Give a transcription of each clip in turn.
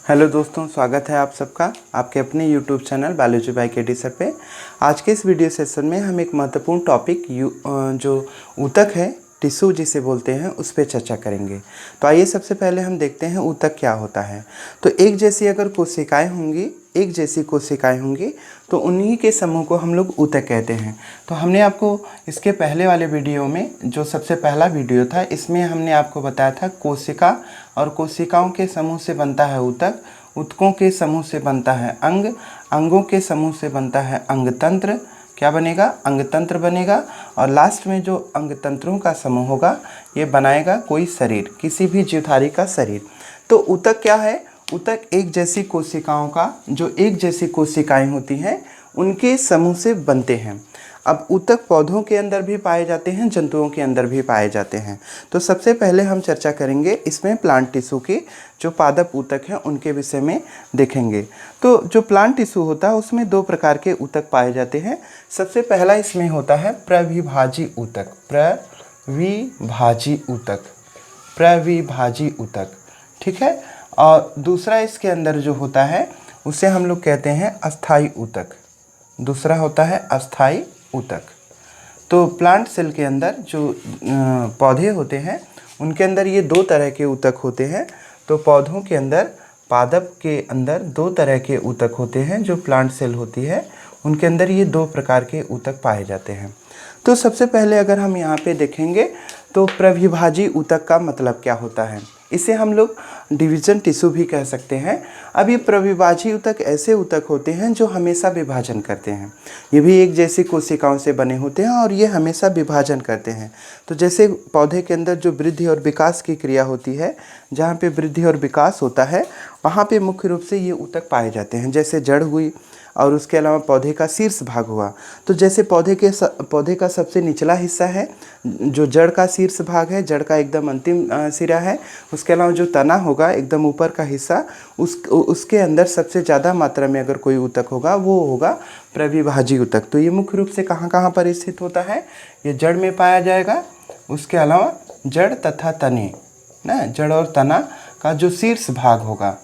Hello दोस्तों, स्वागत है आप सबका आपके अपने YouTube channel biology by KD sir पे। आज के इस वीडियो सेशन में हम एक महत्वपूर्ण टॉपिक जो ऊतक है, टिश्यू जिसे बोलते हैं, उस पर चर्चा करेंगे। तो आइए सबसे पहले हम देखते हैं ऊतक क्या होता है। तो एक जैसी अगर कोशिकाएं होंगी तो उन्हीं के समूह को हम लोग ऊतक कहते हैं। तो हमने आपको इसके पहले वाले वीडियो में, जो सबसे पहला वीडियो था, इसमें हमने आपको बताया था कोशिका, और कोशिकाओं के समूह से बनता है ऊतक, ऊतकों के समूह से बनता है अंग, अंगों के समूह से बनता है अंगतंत्र। क्या बनेगा? अंगतंत्र बनेगा। और लास्ट में जो अंगतंत्रों का समूह होगा ये बनाएगा कोई शरीर, किसी भी जीवधारी का शरीर। तो ऊतक क्या है? ऊतक एक जैसी कोशिकाओं का, जो एक जैसी कोशिकाएं होती हैं उनके समूह से बनते हैं। अब ऊतक पौधों के अंदर भी पाए जाते हैं, जंतुओं के अंदर भी पाए जाते हैं। तो सबसे पहले हम चर्चा करेंगे इसमें प्लांट टिश्यू की, जो पादप ऊतक हैं उनके विषय में देखेंगे। तो जो प्लांट टिश्यू होता है उसमें दो प्रकार के ऊतक पाए जाते हैं। सबसे पहला इसमें होता है प्रविभाजी ऊतक, प्रविभाजी ऊतक, ठीक है। और दूसरा इसके अंदर जो होता है उसे हम लोग कहते हैं अस्थाई ऊतक, दूसरा होता है अस्थाई ऊतक। तो प्लांट सेल के अंदर जो पौधे होते हैं उनके अंदर ये दो तरह के ऊतक होते हैं। तो पौधों के अंदर, पादप के अंदर दो तरह के ऊतक होते हैं। जो प्लांट सेल होती है उनके अंदर ये दो प्रकार के ऊतक पाए जाते हैं। तो सबसे पहले अगर हम यहाँ पे देखेंगे तो प्रविभाजी ऊतक का मतलब क्या होता है, इसे हम लोग डिवीजन टिश्यू भी कह सकते हैं। अब ये प्रविभाजी ऊतक ऐसे ऊतक होते हैं जो हमेशा विभाजन करते हैं। ये भी एक जैसी कोशिकाओं से बने होते हैं और ये हमेशा विभाजन करते हैं। तो जैसे पौधे के अंदर जो वृद्धि और विकास की क्रिया होती है, जहाँ पे वृद्धि और विकास होता है वहाँ पे मुख्य रूप से ये ऊतक पाए जाते हैं। जैसे जड़ हुई, और उसके अलावा पौधे का शीर्ष भाग हुआ। तो जैसे पौधे का सबसे निचला हिस्सा है, जो जड़ का शीर्ष भाग है, जड़ का एकदम अंतिम सिरा है। उसके अलावा जो तना होगा एकदम ऊपर का हिस्सा, उसके अंदर सबसे ज़्यादा मात्रा में अगर कोई ऊतक होगा वो होगा प्रविभाजी ऊतक। तो ये मुख्य रूप से कहाँ कहाँ पर स्थित होता है? ये जड़ में पाया जाएगा। उसके अलावा जड़ तथा तने ना, जड़ और तना का जो शीर्ष भाग होगा,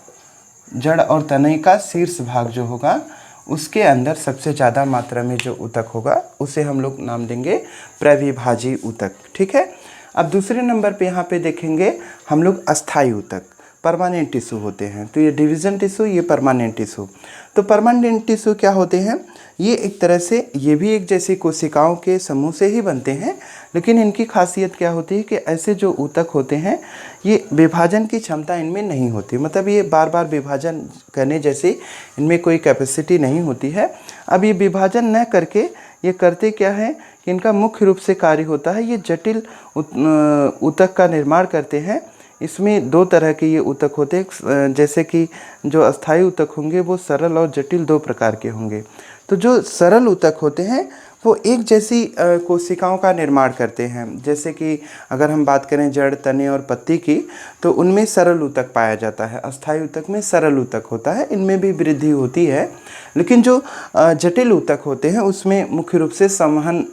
जड़ और तने का शीर्ष भाग जो होगा उसके अंदर सबसे ज़्यादा मात्रा में जो ऊतक होगा उसे हम लोग नाम देंगे प्रविभाजी ऊतक, ठीक है। अब दूसरे नंबर पे यहाँ पे देखेंगे हम लोग अस्थाई ऊतक, परमानेंट टिश्यू होते हैं। तो ये डिवीजन टिश्यू, ये परमानेंट टिश्यू। तो परमानेंट टिश्यू क्या होते हैं? ये एक तरह से ये भी एक जैसी कोशिकाओं के समूह से ही बनते हैं, लेकिन इनकी खासियत क्या होती है कि ऐसे जो ऊतक होते हैं ये विभाजन की क्षमता इनमें नहीं होती। मतलब ये बार बार विभाजन करने जैसी इनमें कोई कैपेसिटी नहीं होती है। अब ये विभाजन न करके ये करते क्या है कि इनका मुख्य रूप से कार्य होता है, ये जटिल ऊतक का निर्माण करते हैं। इसमें दो तरह के ये ऊतक होते हैं। जैसे कि जो अस्थाई ऊतक होंगे वो सरल और जटिल दो प्रकार के होंगे। तो जो सरल ऊतक होते हैं वो एक जैसी कोशिकाओं का निर्माण करते हैं। जैसे कि अगर हम बात करें जड़, तने और पत्ती की, तो उनमें सरल ऊतक पाया जाता है। अस्थाई ऊतक में सरल ऊतक होता है, इनमें भी वृद्धि होती है। लेकिन जो जटिल ऊतक होते हैं उसमें मुख्य रूप से संवहन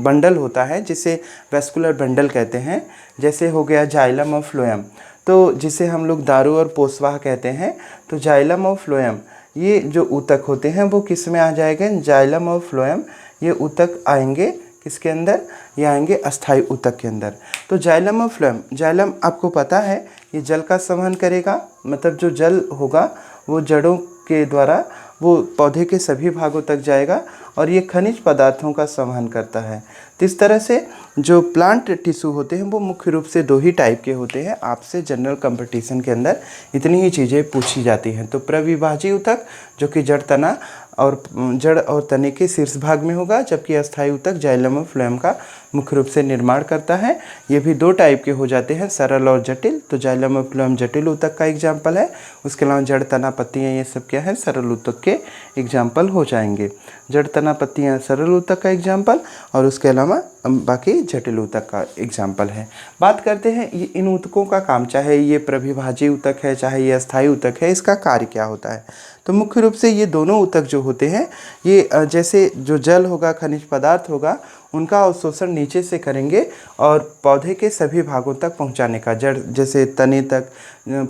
बंडल होता है, जिसे वैस्कुलर बंडल कहते हैं। जैसे हो गया जाइलम और फ्लोएम, तो जिसे हम लोग दारू और पोषवाह कहते हैं। तो जाइलम और फ्लोएम ये जो ऊतक होते हैं वो किस में आ जाएंगे? जाइलम और फ्लोएम ये ऊतक आएंगे किसके अंदर? ये आएंगे अस्थाई ऊतक के अंदर। तो जाइलम और फ्लोएम, जाइलम आपको पता है ये जल का संवहन करेगा, मतलब जो जल होगा वो जड़ों के द्वारा वो पौधे के सभी भागों तक जाएगा, और ये खनिज पदार्थों का संवहन करता है। तो इस तरह से जो प्लांट टिश्यू होते हैं वो मुख्य रूप से दो ही टाइप के होते हैं। आपसे जनरल कंपटीशन के अंदर इतनी ही चीज़ें पूछी जाती हैं। तो प्रविभाजी ऊतक जो कि जड़ और तने के शीर्ष भाग में होगा, जबकि अस्थाई ऊतक जाइलम और फ्लोएम का मुख्य रूप से निर्माण करता है। ये भी दो टाइप के हो जाते हैं, सरल और जटिल। तो जाइलम और फ्लोएम जटिल ऊतक का एग्जाम्पल है। उसके अलावा जड़, तना, पत्तियाँ ये सब क्या है? सरल ऊतक के एग्जाम्पल हो जाएंगे। जड़, तना, पत्तियाँ सरल ऊतक का एग्जाम्पल, और उसके अलावा बाकी जटिल ऊतक का एग्जाम्पल है। बात करते हैं ये इन ऊतकों का काम, चाहे ये प्रविभाजी ऊतक है चाहे ये अस्थाई ऊतक है, इसका कार्य क्या होता है। तो मुख्य रूप से ये दोनों ऊतक जो होते हैं ये जैसे जो जल होगा, खनिज पदार्थ होगा, उनका अवशोषण नीचे से करेंगे और पौधे के सभी भागों तक पहुंचाने का, जड़ जैसे तने तक,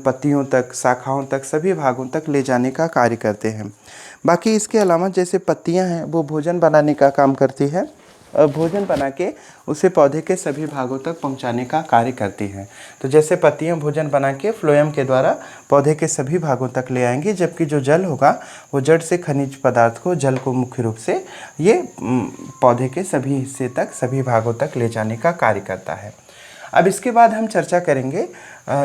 पत्तियों तक, शाखाओं तक, सभी भागों तक ले जाने का कार्य करते हैं। बाकी इसके अलावा जैसे पत्तियां हैं वो भोजन बनाने का काम करती है, भोजन बना के उसे पौधे के सभी भागों तक पहुंचाने का कार्य करती हैं। तो जैसे पत्तियां भोजन बना के फ्लोएम के द्वारा पौधे के सभी भागों तक ले आएंगी, जबकि जो जल होगा वो जड़ से खनिज पदार्थ को, जल को मुख्य रूप से ये पौधे के सभी हिस्से तक, सभी भागों तक ले जाने का कार्य करता है। अब इसके बाद हम चर्चा करेंगे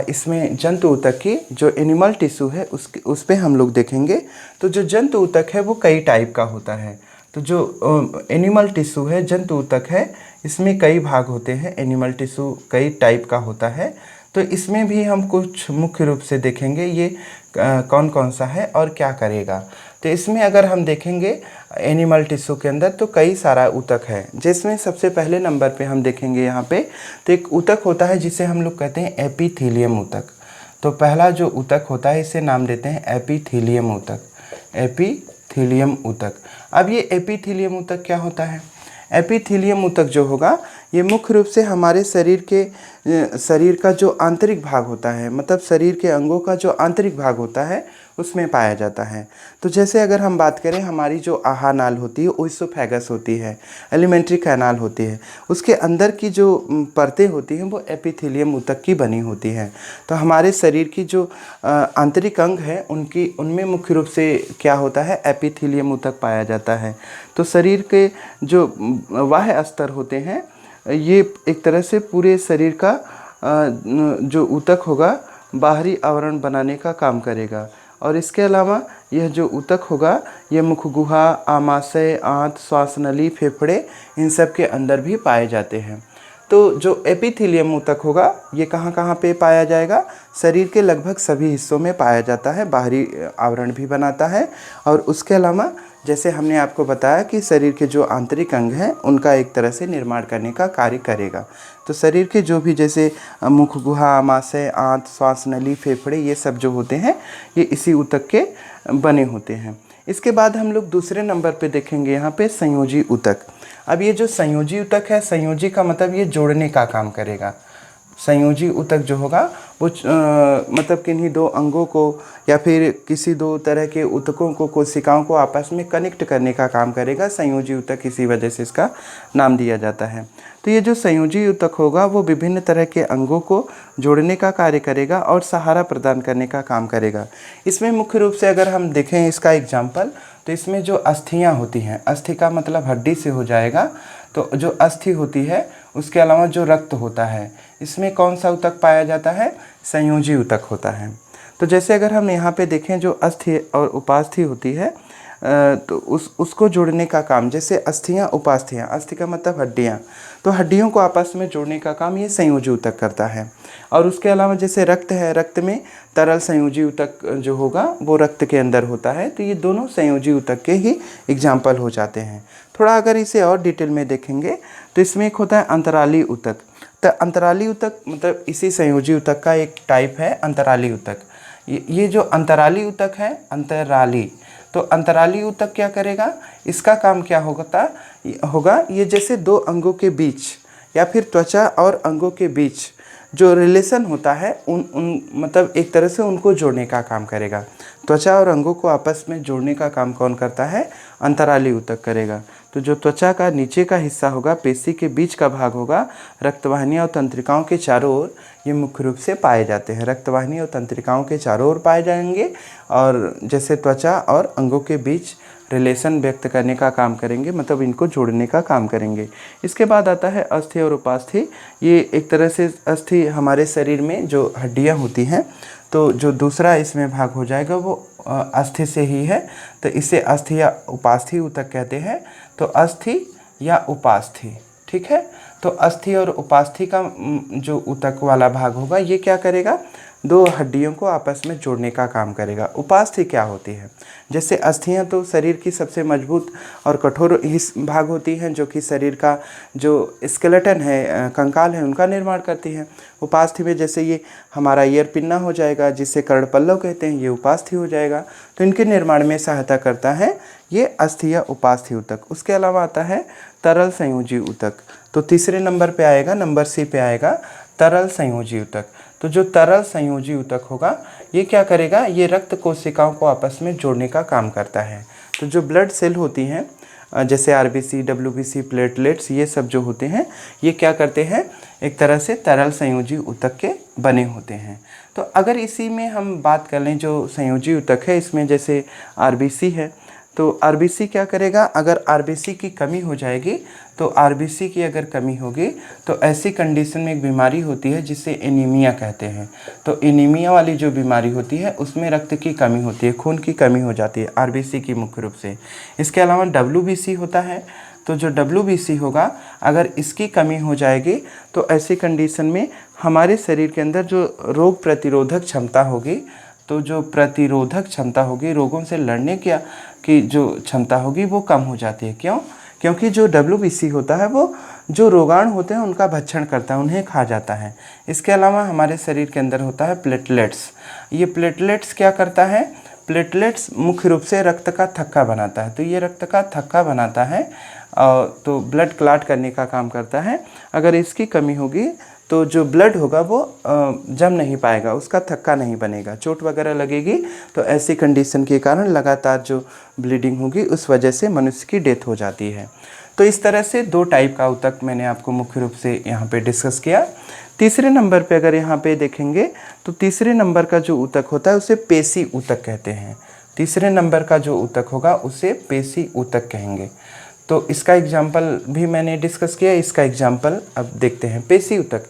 इसमें जंतु ऊतक की, जो एनिमल टिश्यू है उस पे हम लोग देखेंगे। तो जो जंतु ऊतक है वो कई टाइप का होता है। तो जो एनिमल टिश्यू है, जंतु ऊतक है, इसमें कई भाग होते हैं। एनिमल टिश्यू कई टाइप का होता है, तो इसमें भी हम कुछ मुख्य रूप से देखेंगे ये कौन कौन सा है और क्या करेगा। तो इसमें अगर हम देखेंगे एनिमल टिश्यू के अंदर तो कई सारा ऊतक है, जिसमें सबसे पहले नंबर पे हम देखेंगे यहाँ पे, तो एक ऊतक होता है जिसे हम लोग कहते हैं एपिथेलियम ऊतक। तो पहला जो ऊतक होता है इसे नाम देते हैं एपिथेलियम ऊतक, एपिथेलियम ऊतक। अब ये एपिथेलियम ऊतक क्या होता है? एपिथेलियम ऊतक जो होगा ये मुख्य रूप से हमारे शरीर का जो आंतरिक भाग होता है, मतलब शरीर के अंगों का जो आंतरिक भाग होता है उसमें पाया जाता है। तो जैसे अगर हम बात करें, हमारी जो आहार नाल होती है ओइसोफेगस होती है, एलिमेंट्री कैनाल होती है, उसके अंदर की जो परतें होती हैं वो एपिथेलियम ऊतक की बनी होती हैं। तो हमारे शरीर की जो आंतरिक अंग है उनमें मुख्य रूप से क्या होता है? एपिथेलियम ऊतक पाया जाता है। तो शरीर के जो बाह्य स्तर होते हैं ये एक तरह से पूरे शरीर का जो ऊतक होगा बाहरी आवरण बनाने का काम करेगा। और इसके अलावा यह जो ऊतक होगा ये मुख गुहा, आमाशय, आंत, श्वासनली, फेफड़े, इन सब के अंदर भी पाए जाते हैं। तो जो एपिथेलियम ऊतक होगा ये कहाँ कहाँ पे पाया जाएगा? शरीर के लगभग सभी हिस्सों में पाया जाता है, बाहरी आवरण भी बनाता है। और उसके अलावा जैसे हमने आपको बताया कि शरीर के जो आंतरिक अंग हैं उनका एक तरह से निर्माण करने का कार्य करेगा। तो शरीर के जो भी जैसे मुख गुहा, आमाशय, आंत, श्वासनली, फेफड़े, ये सब जो होते हैं ये इसी ऊतक के बने होते हैं। इसके बाद हम लोग दूसरे नंबर पे देखेंगे यहाँ पे संयोजी ऊतक। अब ये जो संयोजी ऊतक है, संयोजी का मतलब ये जोड़ने का काम करेगा। संयोजी ऊतक जो होगा वो मतलब किन्हीं दो अंगों को या फिर किसी दो तरह के ऊतकों को, कोशिकाओं को आपस में कनेक्ट करने का काम करेगा। संयोजी ऊतक इसी वजह से इसका नाम दिया जाता है। तो ये जो संयोजी ऊतक होगा वो विभिन्न तरह के अंगों को जोड़ने का कार्य करेगा और सहारा प्रदान करने का काम करेगा। इसमें मुख्य रूप से अगर हम देखें इसका एग्जाम्पल, तो इसमें जो अस्थियाँ होती हैं, अस्थि का मतलब हड्डी से हो जाएगा, तो जो अस्थि होती है उसके अलावा जो रक्त होता है, इसमें कौन सा ऊतक पाया जाता है? संयोजी ऊतक होता है। तो जैसे अगर हम यहाँ पे देखें जो अस्थि और उपास्थि होती है तो उसको जोड़ने का काम, जैसे अस्थियाँ, उपास्थियाँ, अस्थि का मतलब हड्डियाँ, तो हड्डियों को आपस में जोड़ने का काम ये संयोजी ऊतक करता है। और उसके अलावा जैसे रक्त है, रक्त में तरल संयोजी ऊतक जो होगा वो रक्त के अंदर होता है। तो ये दोनों संयोजी ऊतक के ही एग्जाम्पल हो जाते हैं। थोड़ा अगर इसे और डिटेल में देखेंगे तो इसमें एक होता है अंतराली ऊतक। तो अंतराली ऊतक मतलब इसी संयोजी ऊतक का एक टाइप है अंतराली ऊतक। ये जो अंतराली ऊतक है, अंतराली, तो अंतराली ऊतक क्या करेगा? इसका काम क्या होगा ये जैसे दो अंगों के बीच या फिर त्वचा और अंगों के बीच जो रिलेशन होता है उन मतलब एक तरह से उनको जोड़ने का काम करेगा। त्वचा और अंगों को आपस में जोड़ने का काम कौन करता है? अंतराली ऊतक करेगा। तो जो त्वचा का नीचे का हिस्सा होगा, पेशी के बीच का भाग होगा, रक्तवाहिनियाँ और तंत्रिकाओं के चारों ओर ये मुख्य रूप से पाए जाते हैं। रक्तवाहिनी और तंत्रिकाओं के चारों ओर पाए जाएंगे और जैसे त्वचा और अंगों के बीच रिलेशन व्यक्त करने का काम करेंगे, मतलब इनको जोड़ने का काम करेंगे। इसके बाद आता है अस्थि और उपास्थि। ये एक तरह से अस्थि हमारे शरीर में जो हड्डियाँ होती हैं, तो जो दूसरा इसमें भाग हो जाएगा वो अस्थि से ही है, तो इसे अस्थि या उपास्थि ऊतक कहते हैं। तो अस्थि या उपास्थि, ठीक है। तो अस्थि और उपास्थि का जो ऊतक वाला भाग होगा ये क्या करेगा? दो हड्डियों को आपस में जोड़ने का काम करेगा। उपास्थि क्या होती है? जैसे अस्थियां तो शरीर की सबसे मजबूत और कठोर भाग होती हैं, जो कि शरीर का जो स्केलेटन है, कंकाल है, उनका निर्माण करती हैं। उपास्थि में जैसे ये हमारा ईयर पिन्ना हो जाएगा, जिसे कर्णपल्लव कहते हैं, ये उपास्थि हो जाएगा। तो इनके निर्माण में सहायता करता है ये अस्थि या उपास्थि ऊतक। उसके अलावा आता है तरल संयोजी ऊतक। तो तीसरे नंबर पे आएगा, नंबर सी पे आएगा तरल संयोजी ऊतक। तो जो तरल संयोजी ऊतक होगा ये क्या करेगा, ये रक्त कोशिकाओं को आपस में जोड़ने का काम करता है। तो जो ब्लड सेल होती हैं जैसे आरबीसी, डब्ल्यूबीसी, प्लेटलेट्स, ये सब जो होते हैं ये क्या करते हैं, एक तरह से तरल संयोजी ऊतक के बने होते हैं। तो अगर इसी में हम बात कर लें जो संयोजी ऊतक है, इसमें जैसे आरबीसी है, तो आरबीसी क्या करेगा, अगर आरबीसी की कमी हो जाएगी, तो आरबीसी की अगर कमी होगी तो ऐसी कंडीशन में एक बीमारी होती है जिसे एनीमिया कहते हैं। तो एनीमिया वाली जो बीमारी होती है उसमें रक्त की कमी होती है, खून की कमी हो जाती है आरबीसी की मुख्य रूप से। इसके अलावा डब्ल्यूबीसी होता है, तो जो डब्ल्यूबीसी होगा अगर इसकी कमी हो जाएगी तो ऐसी कंडीशन में हमारे शरीर के अंदर जो रोग प्रतिरोधक क्षमता होगी, तो जो प्रतिरोधक क्षमता होगी, रोगों से लड़ने की जो क्षमता होगी वो कम हो जाती है। क्यों? क्योंकि जो डब्ल्यूबीसी होता है वो जो रोगाणु होते हैं उनका भक्षण करता है, उन्हें खा जाता है। इसके अलावा हमारे शरीर के अंदर होता है प्लेटलेट्स। ये प्लेटलेट्स क्या करता है, प्लेटलेट्स मुख्य रूप से रक्त का थक्का बनाता है। तो ये रक्त का थक्का बनाता है तो ब्लड क्लॉट करने का काम करता है। अगर इसकी कमी होगी तो जो ब्लड होगा वो जम नहीं पाएगा, उसका थक्का नहीं बनेगा, चोट वगैरह लगेगी। तो ऐसी कंडीशन के कारण लगातार जो ब्लीडिंग होगी उस वजह से मनुष्य की डेथ हो जाती है। तो इस तरह से दो टाइप का ऊतक मैंने आपको मुख्य रूप से यहाँ पे डिस्कस किया। तीसरे नंबर पे अगर यहाँ पे देखेंगे तो तीसरे नंबर का जो ऊतक होता है उसे पेशी ऊतक कहते हैं। तीसरे नंबर का जो ऊतक होगा उसे पेशी ऊतक कहेंगे। तो इसका एग्जाम्पल भी मैंने डिस्कस किया, इसका एग्जाम्पल अब देखते हैं। पेशी ऊतक,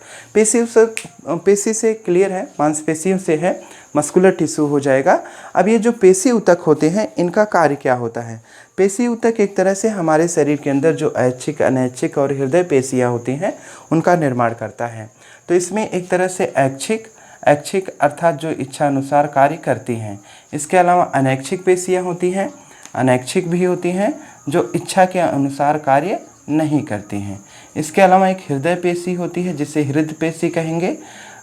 पेशी से क्लियर है, मांसपेशियों से है, मस्कुलर टिश्यू हो जाएगा। अब ये जो पेशी ऊतक होते हैं इनका कार्य क्या होता है। पेशी ऊतक एक तरह से हमारे शरीर के अंदर जो ऐच्छिक, अनैच्छिक और हृदय पेशियाँ होती हैं उनका निर्माण करता है। तो इसमें एक तरह से ऐच्छिक अर्थात जो इच्छा अनुसार कार्य करती हैं। इसके अलावा अनैच्छिक पेशियाँ होती हैं, अनैच्छिक भी होती हैं जो इच्छा के अनुसार कार्य नहीं करती हैं। इसके अलावा एक हृदय पेशी होती है जिसे हृदय पेशी कहेंगे,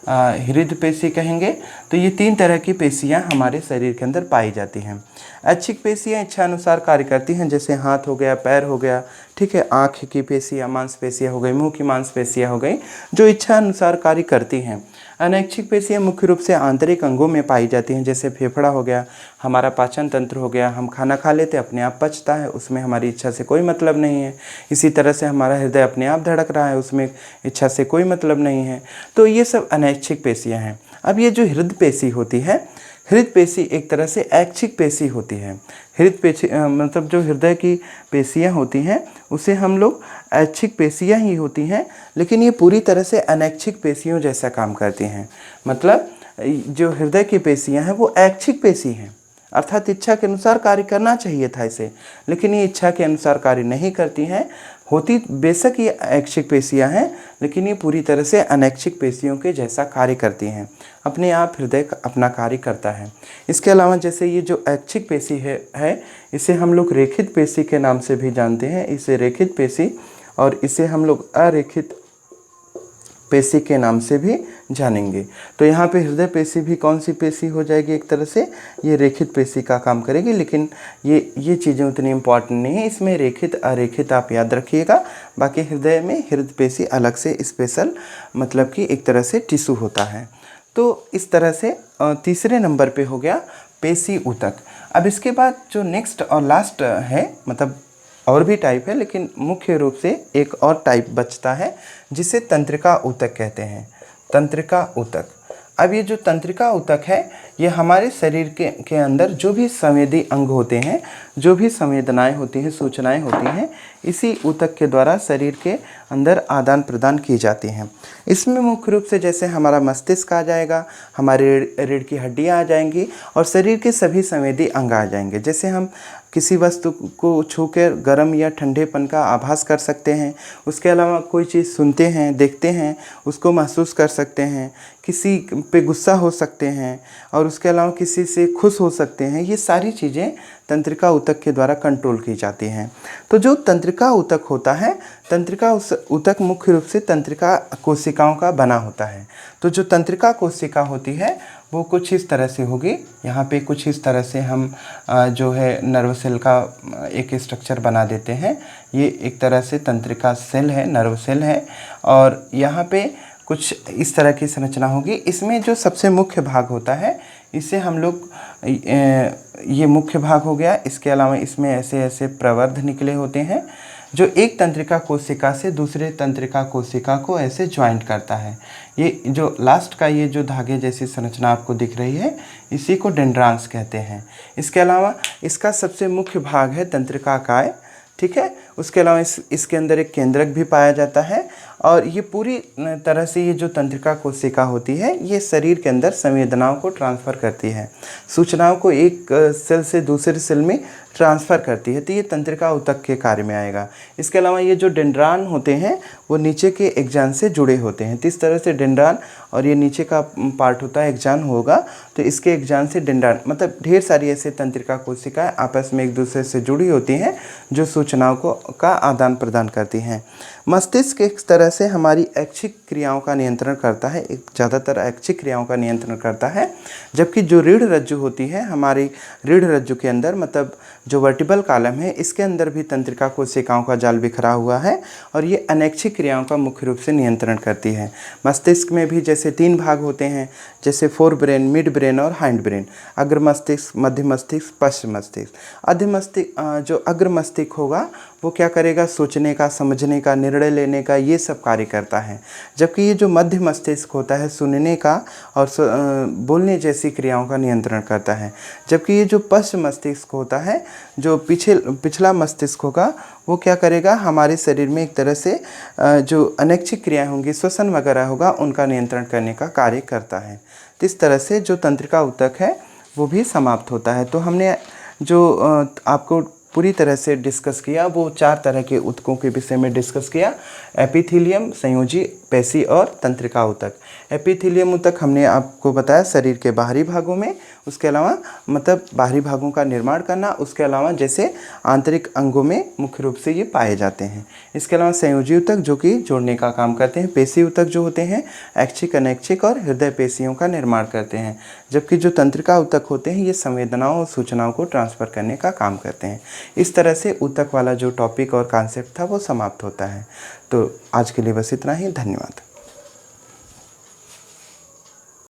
हृदय पेशी कहेंगे। तो ये तीन तरह की पेशियां हमारे शरीर के अंदर पाई जाती हैं। ऐच्छिक पेशियां इच्छा अनुसार कार्य करती हैं, जैसे हाथ हो गया, पैर हो गया, ठीक है, आँख की पेशियां, मांसपेशियां हो गई, मुंह की मांसपेशियां हो गई, जो इच्छा अनुसार कार्य करती हैं। अनैच्छिक पेशियां मुख्य रूप से आंतरिक अंगों में पाई जाती हैं, जैसे फेफड़ा हो गया, हमारा पाचन तंत्र हो गया, हम खाना खा लेते अपने आप पचता है, उसमें हमारी इच्छा से कोई मतलब नहीं है। इसी तरह से हमारा हृदय अपने आप धड़क रहा है, उसमें इच्छा से कोई मतलब नहीं है। तो ये सब अनैच्छिक पेशियां हैं। अब ये जो हृदय पेशी होती है, हृदय पेशी एक तरह से ऐच्छिक पेशी होती है। हृदय पेशी मतलब जो हृदय की पेशियां होती हैं उसे हम लोग ऐच्छिक पेशियां ही होती हैं, लेकिन ये पूरी तरह से अनैच्छिक पेशियों जैसा काम करती हैं। मतलब जो हृदय की पेशियां हैं वो ऐच्छिक पेशी हैं, अर्थात इच्छा के अनुसार कार्य करना चाहिए था इसे, लेकिन ये इच्छा के अनुसार कार्य नहीं करती हैं। होती बेशक ये ऐच्छिक पेशियां हैं, लेकिन ये पूरी तरह से अनैच्छिक पेशियों के जैसा कार्य करती हैं, अपने आप हृदय अपना कार्य करता है। इसके अलावा जैसे ये जो ऐच्छिक पेशी है इसे हम लोग रेखित पेशी के नाम से भी जानते हैं, इसे रेखित पेशी, और इसे हम लोग अरेखित पेशी के नाम से भी जानेंगे। तो यहाँ पे हृदय पेशी भी कौन सी पेशी हो जाएगी, एक तरह से ये रेखित पेशी का काम करेगी, लेकिन ये चीज़ें उतनी इम्पॉर्टेंट नहीं है। इसमें रेखित अरेखित आप याद रखिएगा। बाकी हृदय में हृदय पेशी अलग से स्पेशल मतलब कि एक तरह से टिश्यू होता है। तो इस तरह से तीसरे नंबर पे हो गया पेशी ऊतक। अब इसके बाद जो नेक्स्ट और लास्ट है, मतलब और भी टाइप है लेकिन मुख्य रूप से एक और टाइप बचता है जिसे तंत्रिका ऊतक कहते हैं। तंत्रिका ऊतक। अब ये जो तंत्रिका ऊतक है ये हमारे शरीर के अंदर जो भी संवेदी अंग होते हैं, जो भी संवेदनाएं होती हैं, सूचनाएं होती हैं, इसी ऊतक के द्वारा शरीर के अंदर आदान प्रदान की जाती हैं। इसमें मुख्य रूप से जैसे हमारा मस्तिष्क आ जाएगा, हमारे रीढ़ की हड्डियां आ जाएंगी और शरीर के सभी संवेदी अंग आ जाएंगे। जैसे हम किसी वस्तु को छूकर गर्म या ठंडेपन का आभास कर सकते हैं, उसके अलावा कोई चीज़ सुनते हैं, देखते हैं, उसको महसूस कर सकते हैं, किसी पे गुस्सा हो सकते हैं और उसके अलावा किसी से खुश हो सकते हैं। ये सारी चीज़ें तंत्रिका ऊतक के द्वारा कंट्रोल की जाती हैं। तो जो तंत्रिका ऊतक होता है, तंत्रिका ऊतक मुख्य रूप से तंत्रिका कोशिकाओं का बना होता है। तो जो तंत्रिका कोशिका होती है वो कुछ इस तरह से होगी। यहाँ पे कुछ इस तरह से हम जो है नर्व सेल का एक स्ट्रक्चर बना देते हैं। ये एक तरह से तंत्रिका सेल है, नर्व सेल है, और यहाँ पे कुछ इस तरह की संरचना होगी। इसमें जो सबसे मुख्य भाग होता है इसे हम लोग ये मुख्य भाग हो गया। इसके अलावा इसमें ऐसे ऐसे प्रवर्ध निकले होते हैं जो एक तंत्रिका कोशिका से दूसरे तंत्रिका कोशिका को ऐसे ज्वाइंट करता है। ये जो लास्ट का ये जो धागे जैसी संरचना आपको दिख रही है इसी को डेंड्रान्स कहते हैं। इसके अलावा इसका सबसे मुख्य भाग है तंत्रिकाकाय, ठीक है। उसके अलावा इसके अंदर एक केंद्रक भी पाया जाता है, और ये पूरी तरह से ये जो तंत्रिका कोशिका होती है ये शरीर के अंदर संवेदनाओं को ट्रांसफ़र करती है, सूचनाओं को एक सेल से दूसरे सेल में ट्रांसफ़र करती है। तो ये तंत्रिका ऊतक के कार्य में आएगा। इसके अलावा ये जो डेंड्रान होते हैं वो नीचे के एक्जान से जुड़े होते हैं। तो इस तरह से डेंड्रान और ये नीचे का पार्ट होता है एक्जान होगा, तो इसके एक्जान से डेंड्रान मतलब ढेर सारी ऐसे तंत्रिका कोशिकाएं आपस में एक दूसरे से जुड़ी होती हैं जो सूचनाओं को का आदान प्रदान करती हैं। मस्तिष्क एक तरह से हमारी ऐच्छिक क्रियाओं का नियंत्रण करता है, एक ज़्यादातर ऐच्छिक क्रियाओं का नियंत्रण करता है। जबकि जो रीढ़ रज्जु होती है, हमारी रीढ़ रज्जु के अंदर मतलब जो वर्टिबल कॉलम है इसके अंदर भी तंत्रिका कोशिकाओं का जाल बिखरा हुआ है, और ये अनैच्छिक क्रियाओं का मुख्य रूप से नियंत्रण करती है। मस्तिष्क में भी जैसे 3 भाग होते हैं, जैसे फोर ब्रेन, मिड ब्रेन और हाइंड ब्रेन। अग्र मस्तिष्क, मध्य मस्तिष्क, पश्च मस्तिष्क। अग्र मस्तिष्क जो अग्र मस्तिष्क होगा वो क्या करेगा, सोचने का, समझने का, निर्णय लेने का, ये सब कार्य करता है। जबकि ये जो मध्य मस्तिष्क होता है सुनने का और बोलने जैसी क्रियाओं का नियंत्रण करता है। जबकि ये जो पश्च मस्तिष्क होता है, जो पिछला मस्तिष्क होगा, वो क्या करेगा, हमारे शरीर में एक तरह से जो अनैच्छिक क्रियाएं होंगी, श्वसन वगैरह होगा, उनका नियंत्रण करने का कार्य करता है। तो इस तरह से जो तंत्रिका ऊतक है वो भी समाप्त होता है। तो हमने जो आपको पूरी तरह से डिस्कस किया वो 4 तरह के ऊतकों के विषय में डिस्कस किया। एपिथीलियम, संयोजी, पेशी और तंत्रिका ऊतक। एपिथीलियम ऊतक हमने आपको बताया शरीर के बाहरी भागों में, उसके अलावा मतलब बाहरी भागों का निर्माण करना, उसके अलावा जैसे आंतरिक अंगों में मुख्य रूप से ये पाए जाते हैं। इसके अलावा संयोजी ऊतक जो कि जोड़ने का काम करते हैं। पेशी ऊतक जो होते हैं ऐच्छिक, अनैच्छिक और हृदय पेशियों का निर्माण करते हैं। जबकि जो तंत्रिका ऊतक होते हैं ये संवेदनाओं और सूचनाओं को ट्रांसफ़र करने का काम करते हैं। इस तरह से ऊतक वाला जो टॉपिक और कॉन्सेप्ट था वो समाप्त होता है। तो आज के लिए बस इतना ही। धन्यवाद।